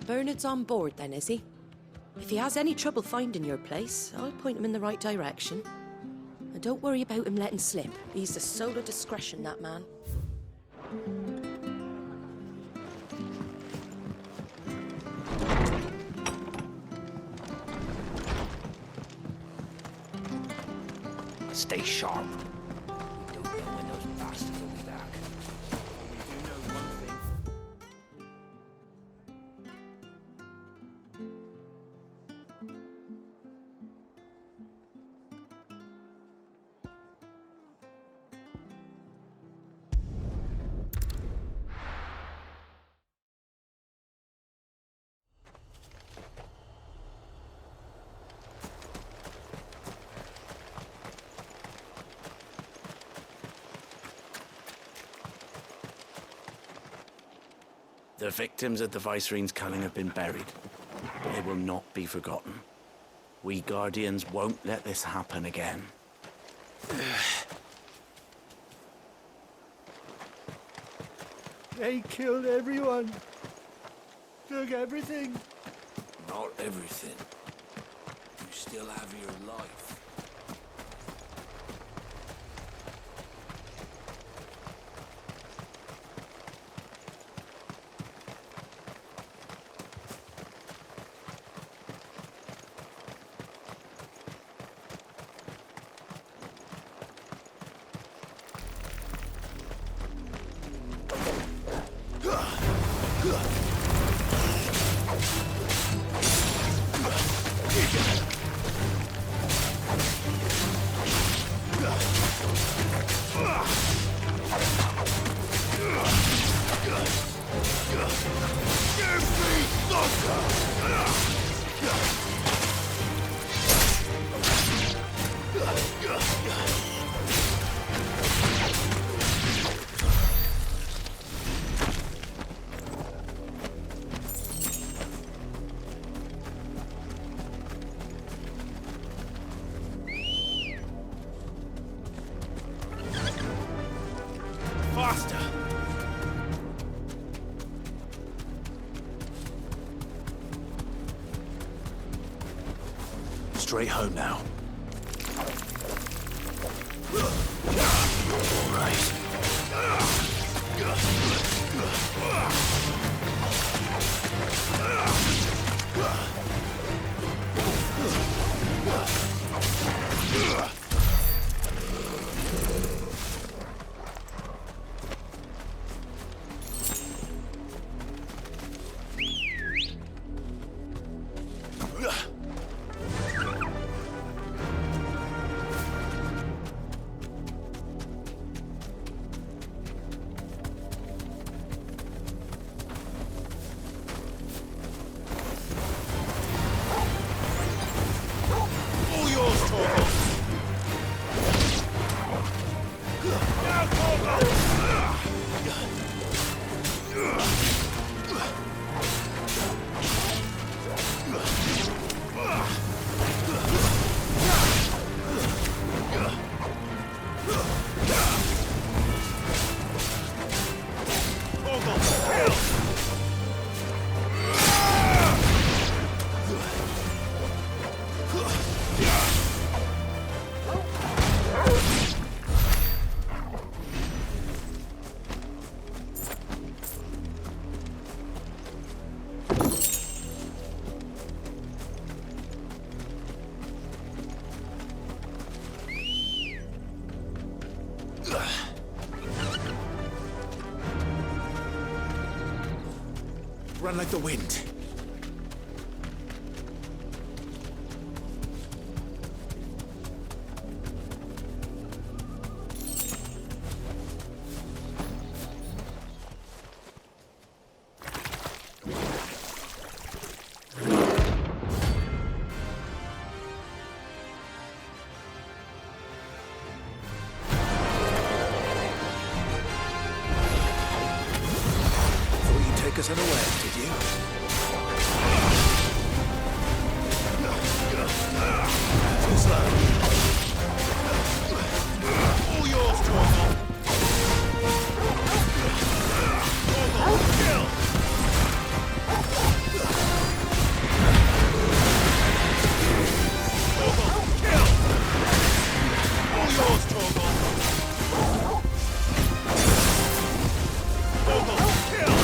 Bernard's on board then, is he? If he has any trouble finding your place, I'll point him in the right direction. And don't worry about him letting slip. He's a soul of discretion, that man. Stay sharp. We don't know when those bastards will be back. We do know one thing. The victims of the Viceroy's culling have been buried. They will not be forgotten. We Guardians won't let this happen again. They killed everyone. Took everything. Not everything. You still have your life. straight home now. Run like the wind. Take us unawares, did you? Too slow. All yours, Torgal. Torgal, kill! Torgal, kill! All yours, Torgal. Torgal, kill!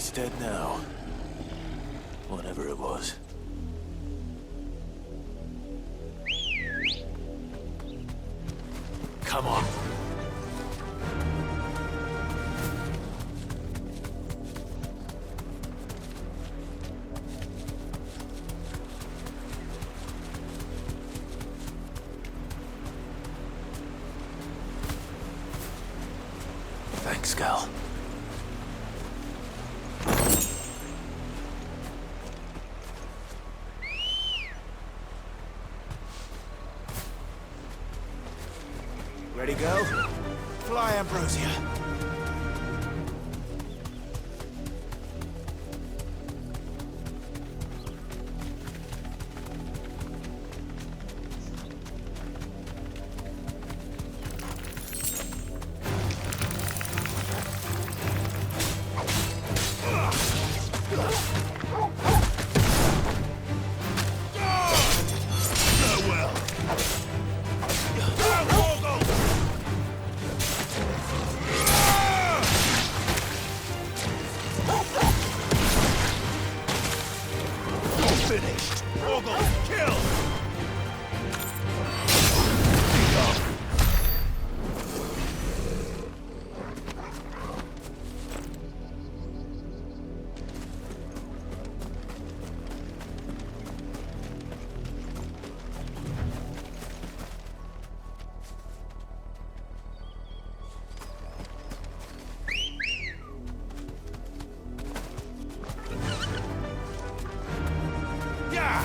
It's dead now. Whatever it was. Come on. Thanks, Cal. Ready, go? Fly, Ambrosia. Finished. Orgle, kill! Yeah!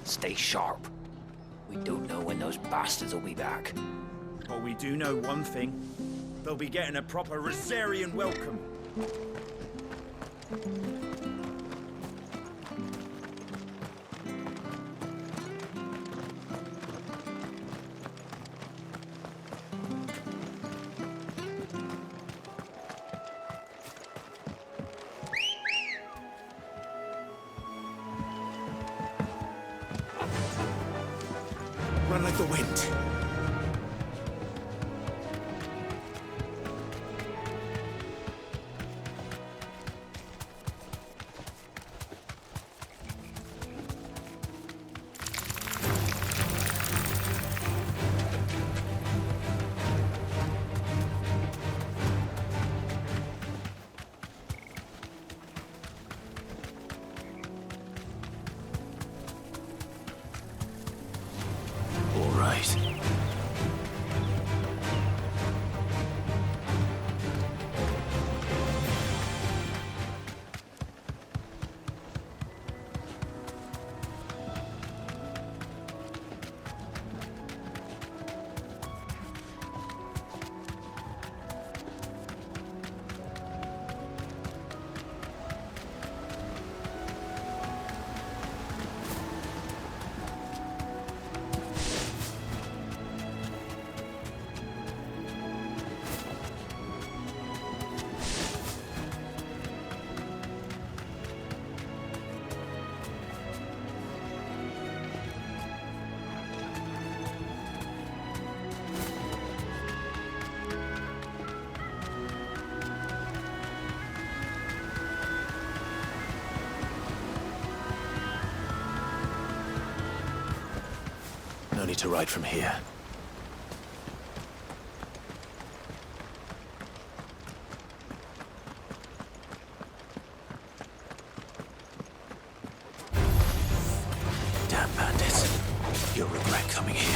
Stay sharp. We don't know when those bastards will be back. Well, we do know one thing. They'll be getting a proper Rosarian welcome. Run like the wind. All right. No need to ride from here. Damn bandits. You'll regret coming here.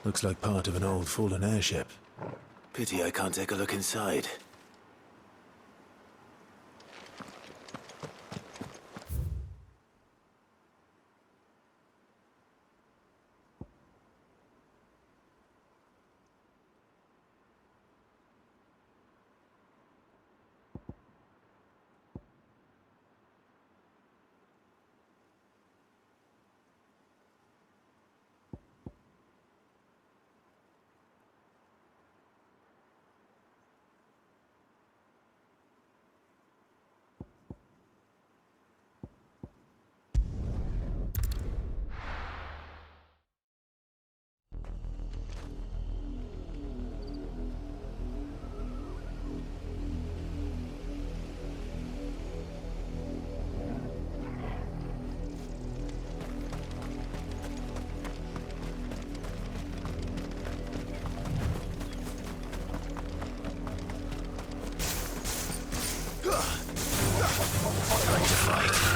Looks like part of an old fallen airship. Pity I can't take a look inside. fight.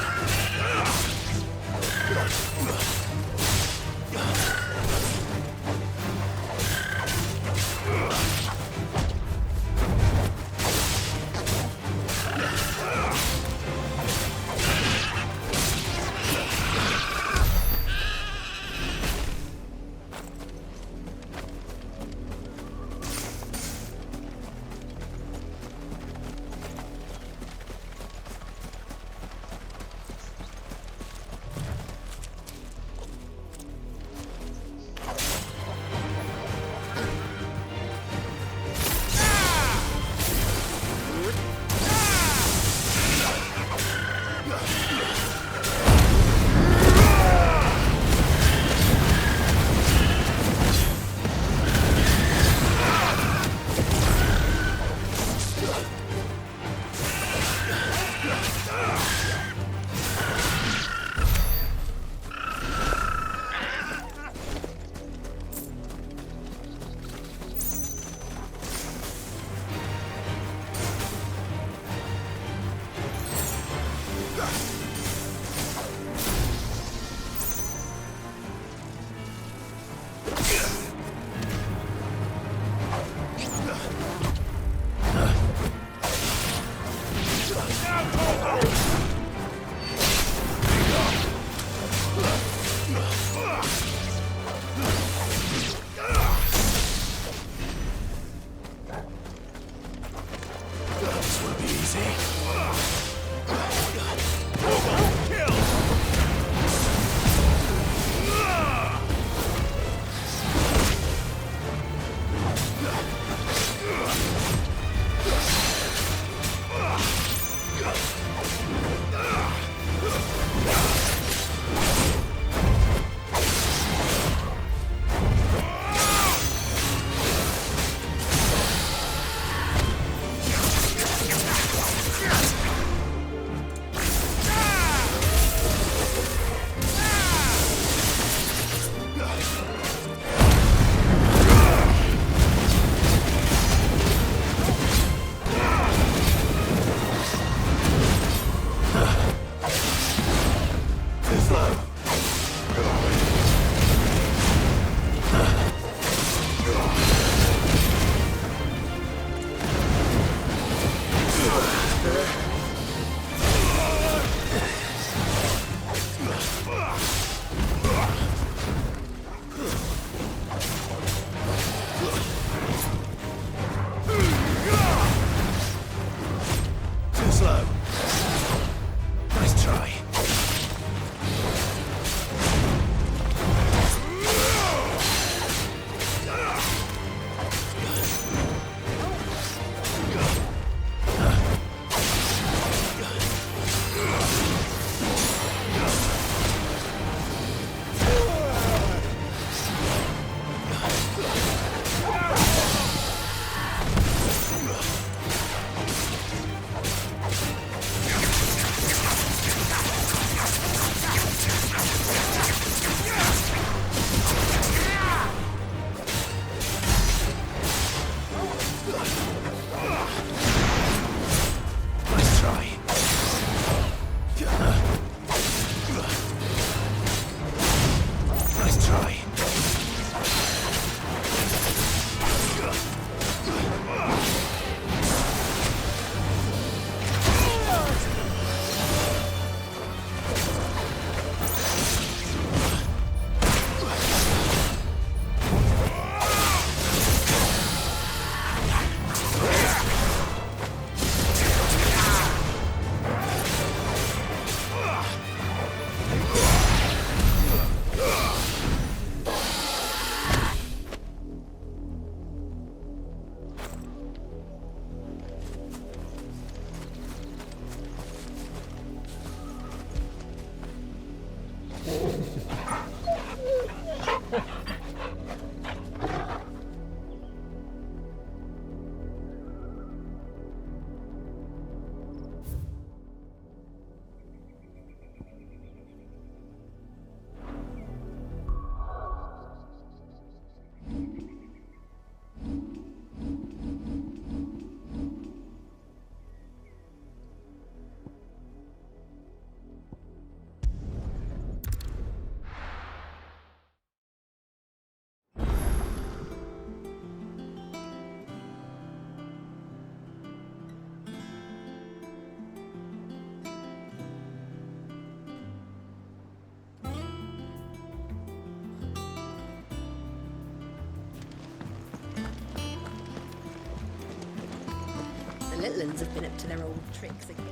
The little uns have been up to their old tricks again.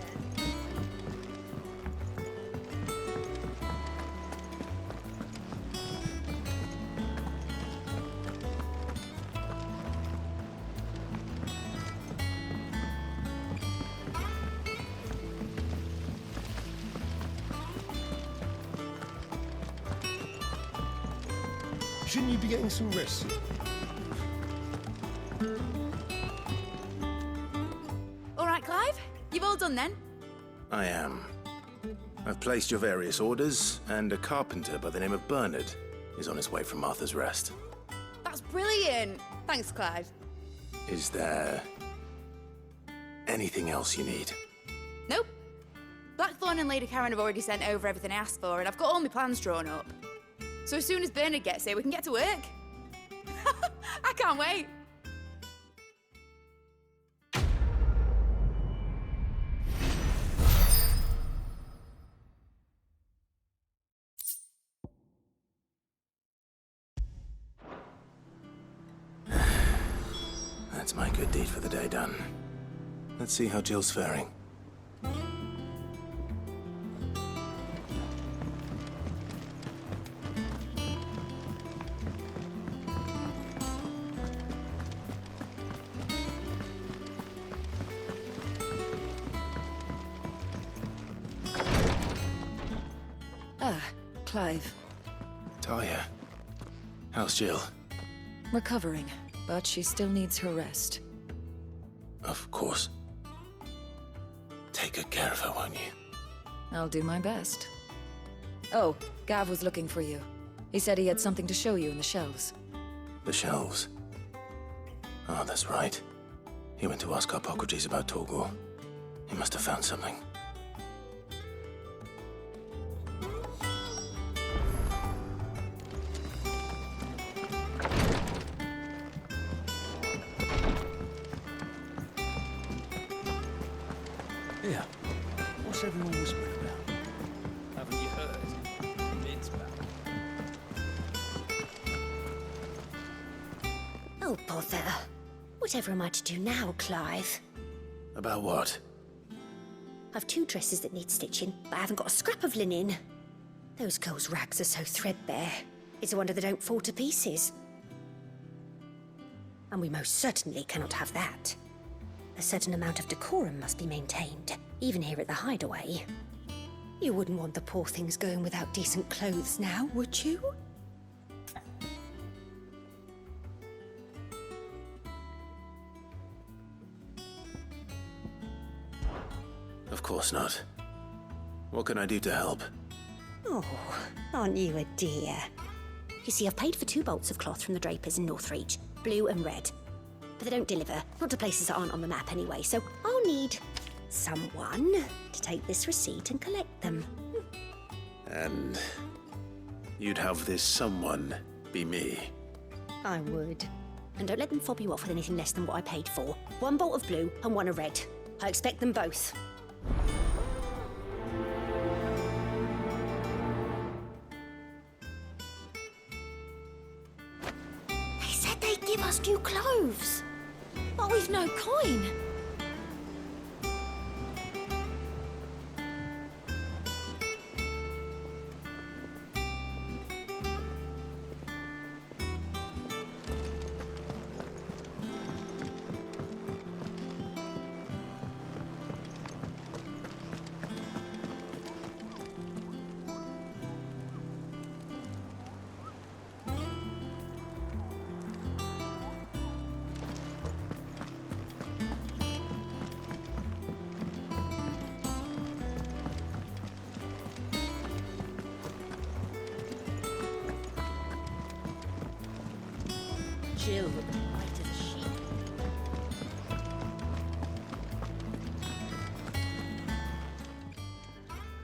Shouldn't you be getting some rest? All right, Clive. You've all done then? I am. I've placed your various orders, and a carpenter by the name of Bernard is on his way from Martha's Rest. That's brilliant. Thanks, Clive. Is there anything else you need? Nope. Blackthorn and Lady Karen have already sent over everything I asked for, and I've got all my plans drawn up. So as soon as Bernard gets here, we can get to work. I can't wait. That's my good deed for the day done. Let's see how Jill's faring. Clive. Talia, how's Jill? Recovering, but she still needs her rest. Of course. Take good care of her, won't you? I'll do my best. Oh, Gav was looking for you. He said he had something to show you in the shelves. The shelves. Oh, that's right. He went to ask Harpocrates about Torgor. He must have found something. Yeah. What's everyone whispering about? Haven't you heard? Mid's back. Oh, bother. Whatever am I to do now, Clive? About what? I've 2 dresses that need stitching, but I haven't got a scrap of linen. Those girls' rags are so threadbare. It's a wonder they don't fall to pieces. And we most certainly cannot have that. A certain amount of decorum must be maintained, even here at the Hideaway. You wouldn't want the poor things going without decent clothes now, would you? Of course not. What can I do to help? Oh, aren't you a dear? You see, I've paid for 2 bolts of cloth from the drapers in Northreach, blue and red. But they don't deliver, not to places that aren't on the map anyway, so I'll need someone to take this receipt and collect them. And you'd have this someone be me. I would. And don't let them fob you off with anything less than what I paid for. 1 bolt of blue and 1 of red. I expect them both. They said they'd give us new clothes. But we've no coin. Jill with the white as a sheep.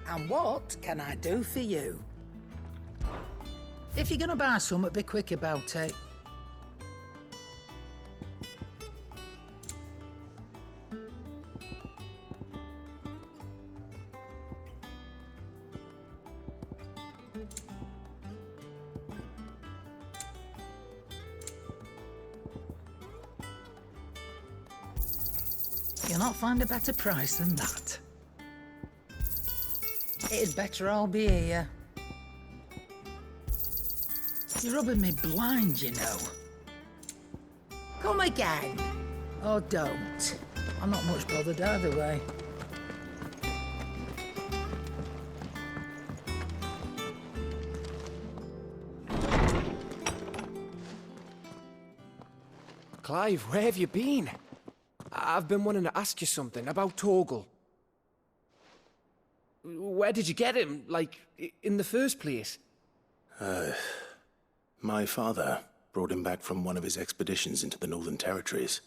And what can I do for you? If you're gonna buy something, be quick about it. You'll not find a better price than that. It'd better all be here. You're rubbing me blind, you know. Come again. Or don't. I'm not much bothered either way. Clive, where have you been? I've been wanting to ask you something about Torgal. Where did you get him, like, in the first place? My father brought him back from one of his expeditions into the Northern Territories.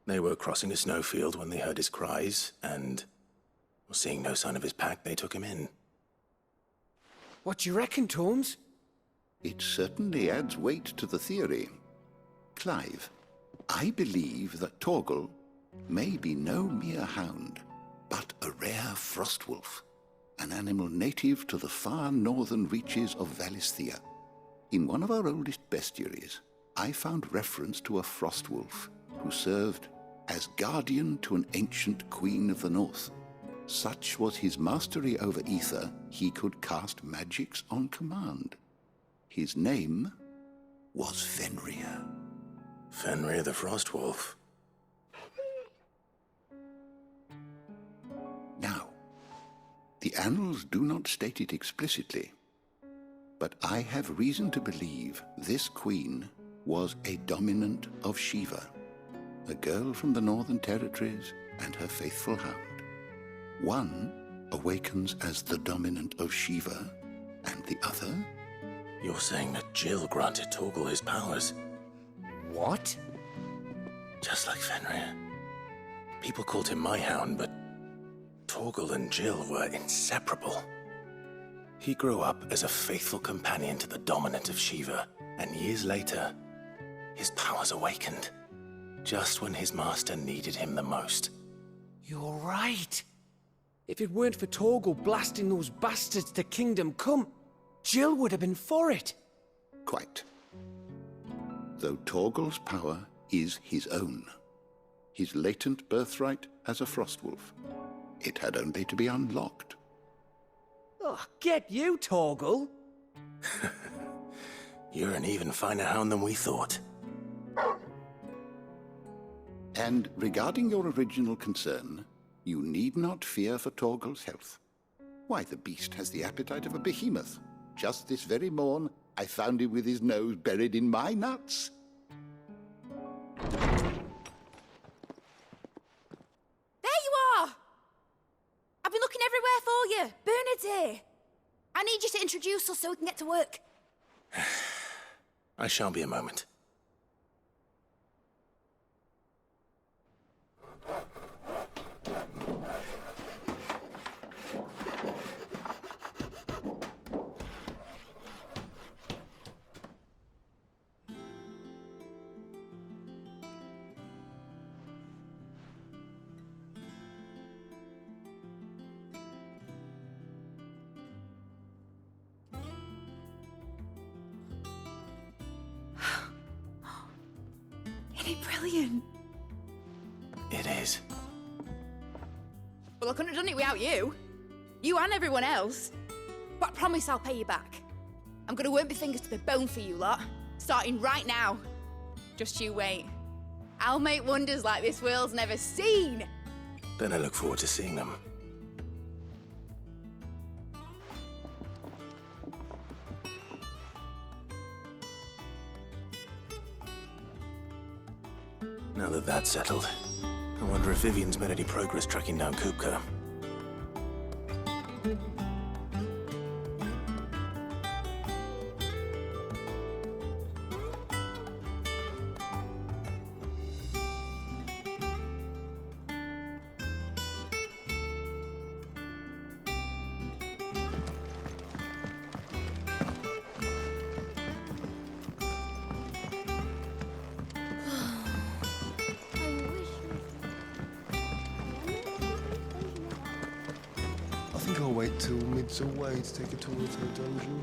They were crossing a snowfield when they heard his cries, and, seeing no sign of his pack, they took him in. What do you reckon, Tomes? It certainly adds weight to the theory. Clive, I believe that Torgal may be no mere hound, but a rare frostwolf, an animal native to the far northern reaches of Valisthea. In one of our oldest bestiaries, I found reference to a frostwolf who served as guardian to an ancient queen of the north. Such was his mastery over ether, he could cast magics on command. His name was Fenrir. Fenrir the Frostwolf. Now, the annals do not state it explicitly, but I have reason to believe this queen was a dominant of Shiva, a girl from the Northern Territories and her faithful hound. One awakens as the dominant of Shiva, and the other... You're saying that Jill granted Torgal his powers? What? Just like Fenrir. People called him my hound, but Torgal and Jill were inseparable. He grew up as a faithful companion to the dominant of Shiva, and years later, his powers awakened, just when his master needed him the most. You're right. If it weren't for Torgal blasting those bastards to Kingdom Come, Jill would have been for it. Quite. Though Torgal's power is his own, his latent birthright as a frostwolf, it had only to be unlocked. Oh, get you, Torgal! You're an even finer hound than we thought. And regarding your original concern, you need not fear for Torgal's health. Why, the beast has the appetite of a behemoth. Just this very morn, I found him with his nose buried in my nuts. There you are! I've been looking everywhere for you. Bernard's here. I need you to introduce us so we can get to work. I shan't be a moment. Isn't it brilliant? It is. Well, I couldn't have done it without you. You and everyone else. But I promise I'll pay you back. I'm gonna work my fingers to the bone for you lot, starting right now. Just you wait. I'll make wonders like this world's never seen. Then I look forward to seeing them. Now that that's settled, I wonder if Vivian's made any progress tracking down Kupka. I think I'll wait till mid's away to take a tour of her dungeon.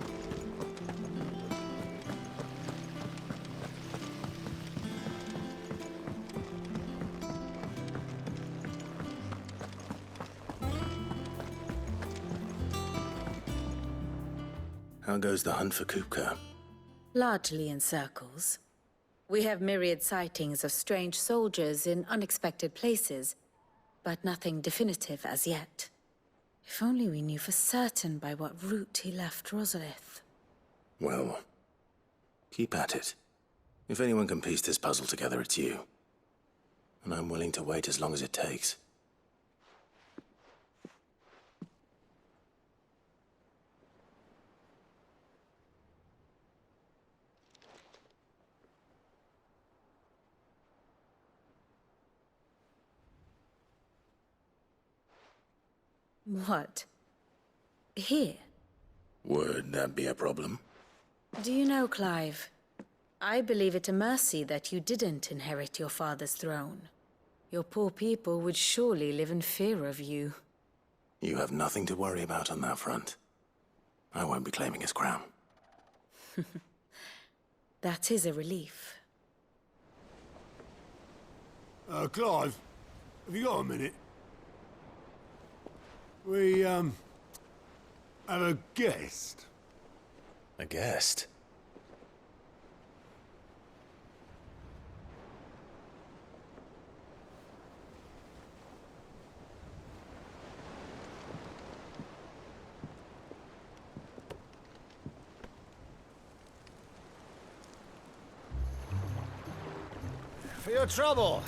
How goes the hunt for Kupka? Largely in circles. We have myriad sightings of strange soldiers in unexpected places, but nothing definitive as yet. If only we knew for certain by what route he left Rosalith. Well, keep at it. If anyone can piece this puzzle together, it's you. And I'm willing to wait as long as it takes. What? Here? Would that be a problem? Do you know, Clive? I believe it a mercy that you didn't inherit your father's throne. Your poor people would surely live in fear of you. You have nothing to worry about on that front. I won't be claiming his crown. That is a relief. Clive, have you got a minute? We, have a guest. A guest? For your trouble.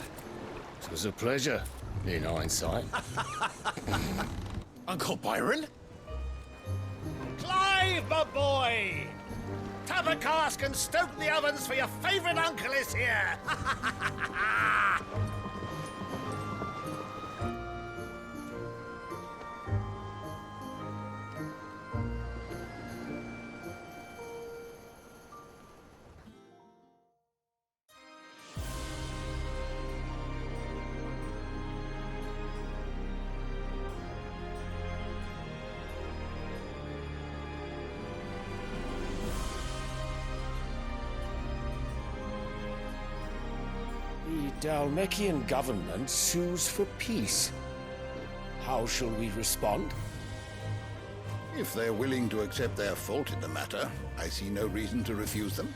It was a pleasure, in hindsight. Uncle Byron? Clive, my boy! Tap a cask and stoke the ovens, for your favourite uncle is here! The Dalmekian government sues for peace. How shall we respond? If they're willing to accept their fault in the matter, I see no reason to refuse them.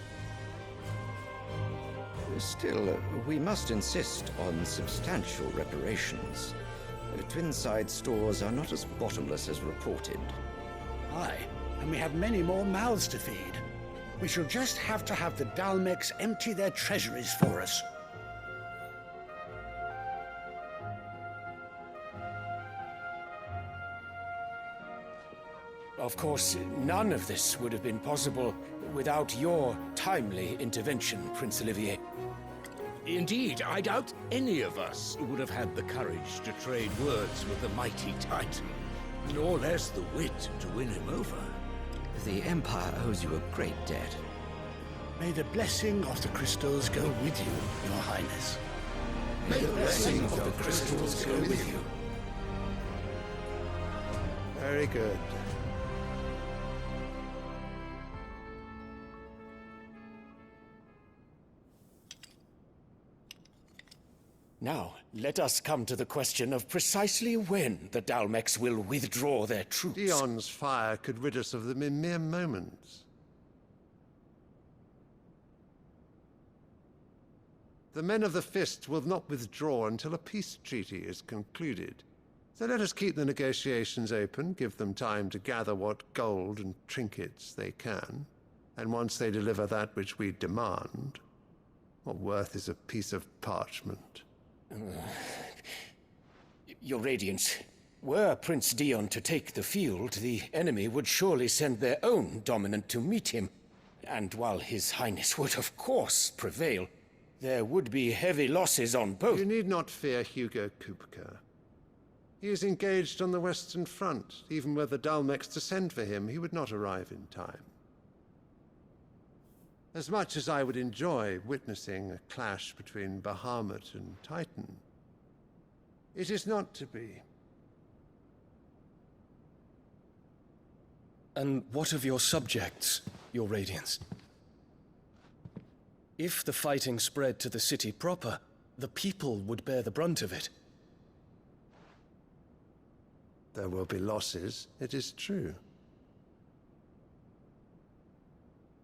Still, we must insist on substantial reparations. Twinside stores are not as bottomless as reported. Aye, and we have many more mouths to feed. We shall just have to have the Dalmecs empty their treasuries for us. Of course, none of this would have been possible without your timely intervention, Prince Olivier. Indeed, I doubt any of us would have had the courage to trade words with the mighty Titan, nor less the wit to win him over. The Empire owes you a great debt. May the blessing of the crystals go with you, Your Highness. May the blessing of the crystals go with you. Very good. Now, let us come to the question of precisely when the Dalmecs will withdraw their troops. Dion's fire could rid us of them in mere moments. The men of the Fist will not withdraw until a peace treaty is concluded. So let us keep the negotiations open, give them time to gather what gold and trinkets they can, and once they deliver that which we demand, what worth is a piece of parchment? Your Radiance, were Prince Dion to take the field, the enemy would surely send their own dominant to meet him. And while His Highness would of course prevail, there would be heavy losses on both. You need not fear Hugo Kupka. He is engaged on the Western Front. Even were the Dalmecs to send for him, he would not arrive in time. As much as I would enjoy witnessing a clash between Bahamut and Titan, it is not to be. And what of your subjects, Your Radiance? If the fighting spread to the city proper, the people would bear the brunt of it. There will be losses, it is true.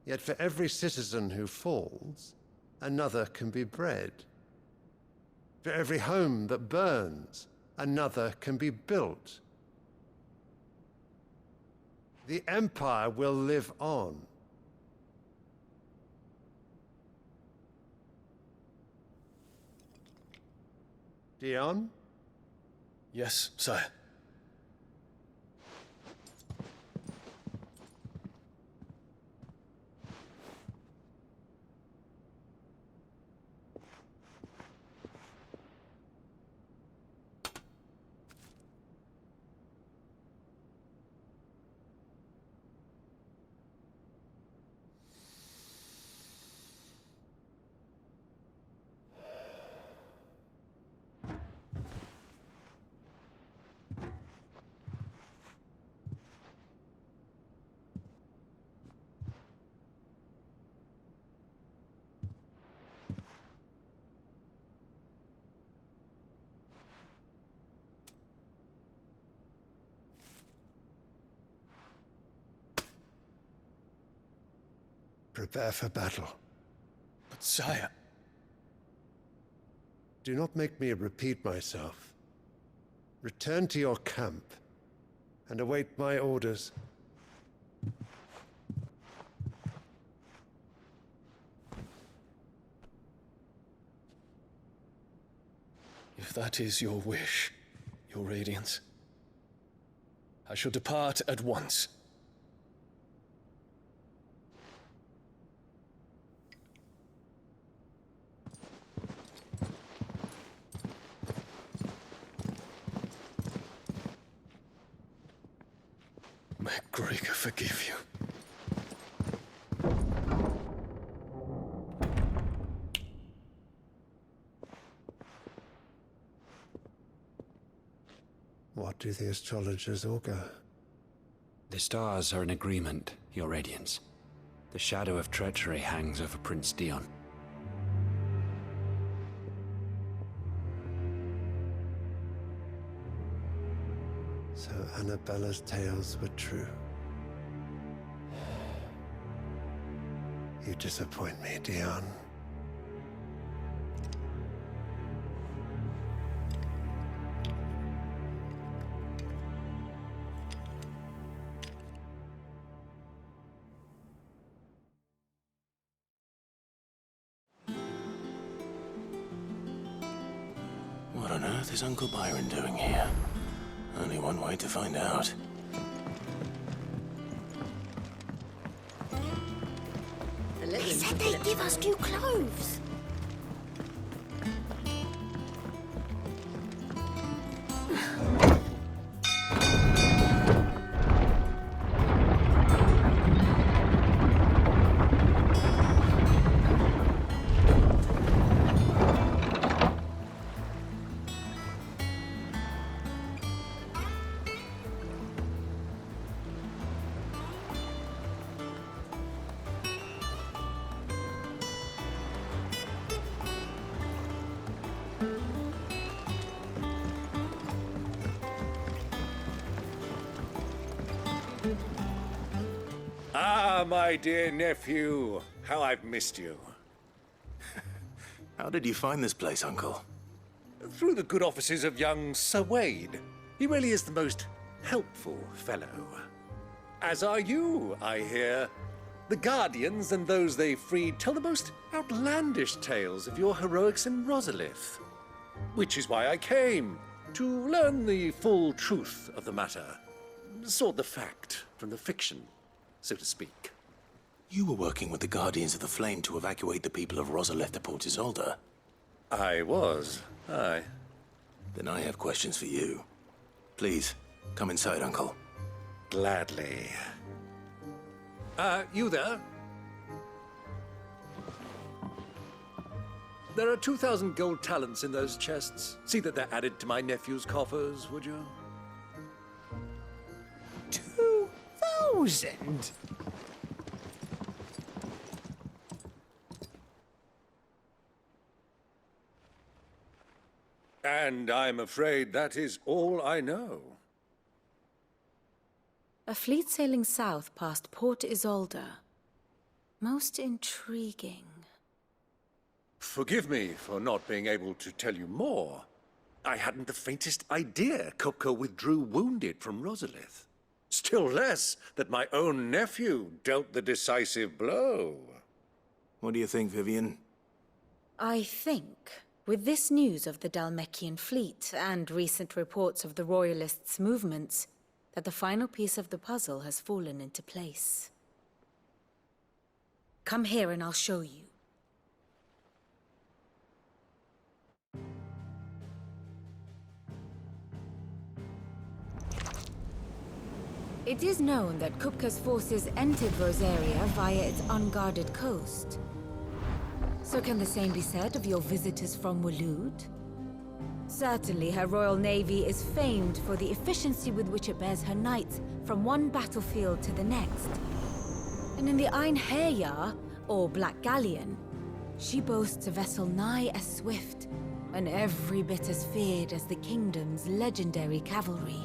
Yet for every citizen who falls, another can be bred. For every home that burns, another can be built. The Empire will live on. Dion? Yes, sire. Prepare for battle. But sire... Do not make me repeat myself. Return to your camp and await my orders. If that is your wish, your Radiance, I shall depart at once. May Gregor forgive you. What do the astrologers augur? The stars are in agreement, Your Radiance. The shadow of treachery hangs over Prince Dion. So Annabella's tales were true. You disappoint me, Dion. What on earth is Uncle Byron doing here? Only one way to find out. They said they'd give us new clothes. Ah, my dear nephew, how I've missed you. How did you find this place, Uncle? Through the good offices of young Sir Wade. He really is the most helpful fellow. As are you, I hear. The Guardians and those they freed tell the most outlandish tales of your heroics in Rosalith. Which is why I came, to learn the full truth of the matter. Sort the fact from the fiction, so to speak. You were working with the Guardians of the Flame to evacuate the people of Rosalith to Port Isolde. I was, aye. Then I have questions for you. Please, come inside, Uncle. Gladly. You there? There are 2,000 gold talents in those chests. See that they're added to my nephew's coffers, would you? 2,000? And I'm afraid that is all I know. A fleet sailing south past Port Isolde. Most intriguing. Forgive me for not being able to tell you more. I hadn't the faintest idea Kupka withdrew wounded from Rosalith. Still less that my own nephew dealt the decisive blow. What do you think, Vivian? I think, with this news of the Dalmekian fleet and recent reports of the Royalists' movements, that the final piece of the puzzle has fallen into place. Come here and I'll show you. It is known that Kupka's forces entered Rosaria via its unguarded coast. So can the same be said of your visitors from Waloed? Certainly, her royal navy is famed for the efficiency with which it bears her knights from one battlefield to the next. And in the Einherjar, or Black Galleon, she boasts a vessel nigh as swift and every bit as feared as the kingdom's legendary cavalry.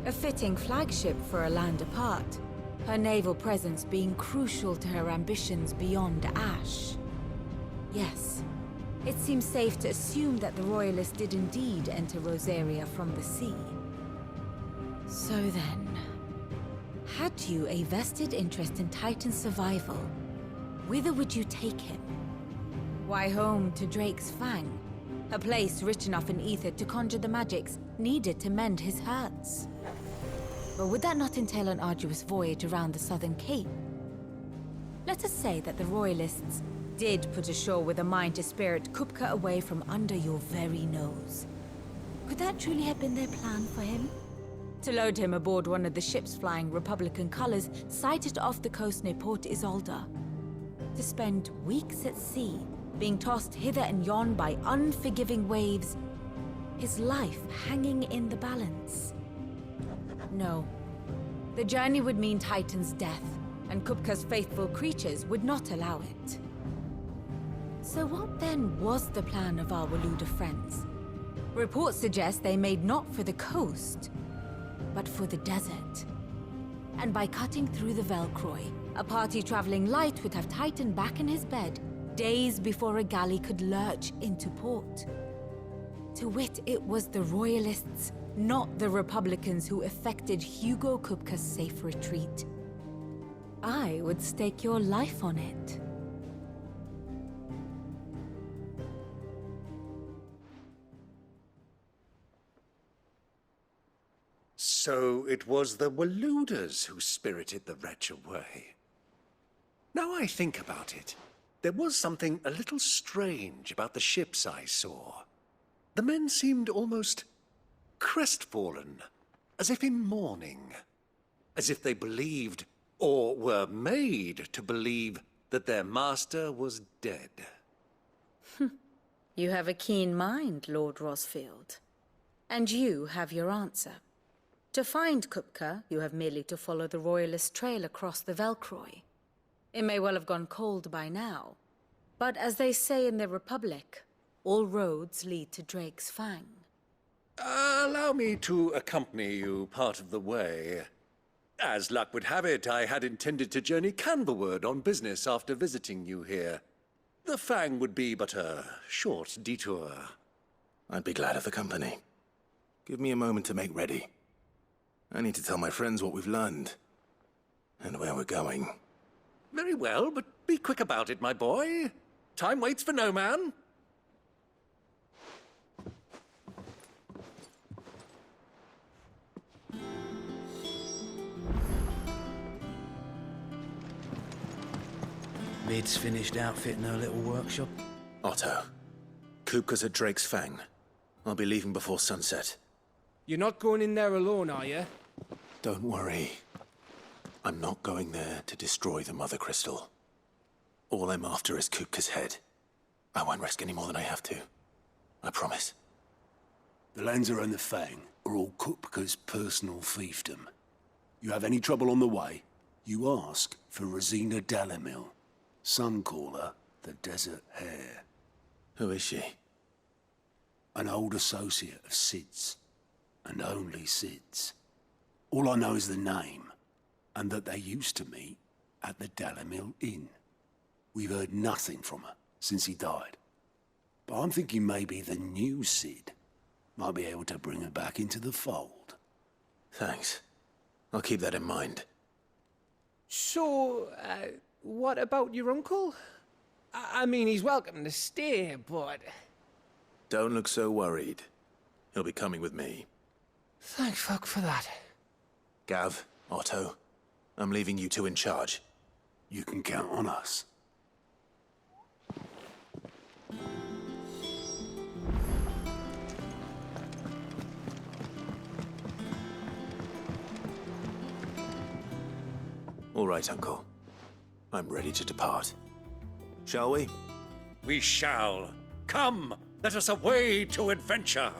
A fitting flagship for a land apart, her naval presence being crucial to her ambitions beyond Ash. Yes, it seems safe to assume that the Royalists did indeed enter Rosaria from the sea. So then, had you a vested interest in Titan's survival, whither would you take him? Why, home to Drake's Fang, a place rich enough in ether to conjure the magics needed to mend his hurts. But would that not entail an arduous voyage around the southern cape? Let us say that the Royalists did put ashore with a mind to spirit Kupka away from under your very nose. Could that truly have been their plan for him? To load him aboard one of the ships flying Republican colors sighted off the coast near Port Isolde? To spend weeks at sea, being tossed hither and yon by unforgiving waves, his life hanging in the balance? No. The journey would mean Titan's death, and Kupka's faithful creatures would not allow it. So what then was the plan of our Waluda friends? Reports suggest they made not for the coast, but for the desert. And by cutting through the Velcroy, a party traveling light would have Titan back in his bed days before a galley could lurch into port. To wit, it was the Royalists, not the Republicans, who effected Hugo Kupka's safe retreat. I would stake your life on it. So it was the Waludas who spirited the wretch away. Now I think about it, there was something a little strange about the ships I saw. The men seemed almost crestfallen, as if in mourning, as if they believed, or were made to believe, that their master was dead. You have a keen mind, Lord Rosfield. And you have your answer. To find Kupka, you have merely to follow the Royalist trail across the Velcroy. It may well have gone cold by now, but as they say in the Republic, all roads lead to Drake's Fang. Allow me to accompany you part of the way. As luck would have it, I had intended to journey Canverward on business after visiting you here. The Fang would be but a short detour. I'd be glad of the company. Give me a moment to make ready. I need to tell my friends what we've learned, and where we're going. Very well, but be quick about it, my boy. Time waits for no man. Mid's finished outfitting her little workshop. Otto, Kupka's at Drake's Fang. I'll be leaving before sunset. You're not going in there alone, are you? Don't worry. I'm not going there to destroy the Mother Crystal. All I'm after is Kupka's head. I won't risk any more than I have to. I promise. The Lancer and the Fang are all Kupka's personal fiefdom. You have any trouble on the way, you ask for Rosina Dalamil. Some call her the Desert Hare. Who is she? An old associate of Sid's, and only Sid's. All I know is the name, and that they used to meet at the Dalimil Inn. We've heard nothing from her since he died. But I'm thinking maybe the new Cid might be able to bring her back into the fold. Thanks. I'll keep that in mind. So, what about your uncle? I mean, he's welcome to stay, but... Don't look so worried. He'll be coming with me. Thank fuck for that. Gav, Otto, I'm leaving you two in charge. You can count on us. All right, Uncle. I'm ready to depart. Shall we? We shall. Come, let us away to adventure.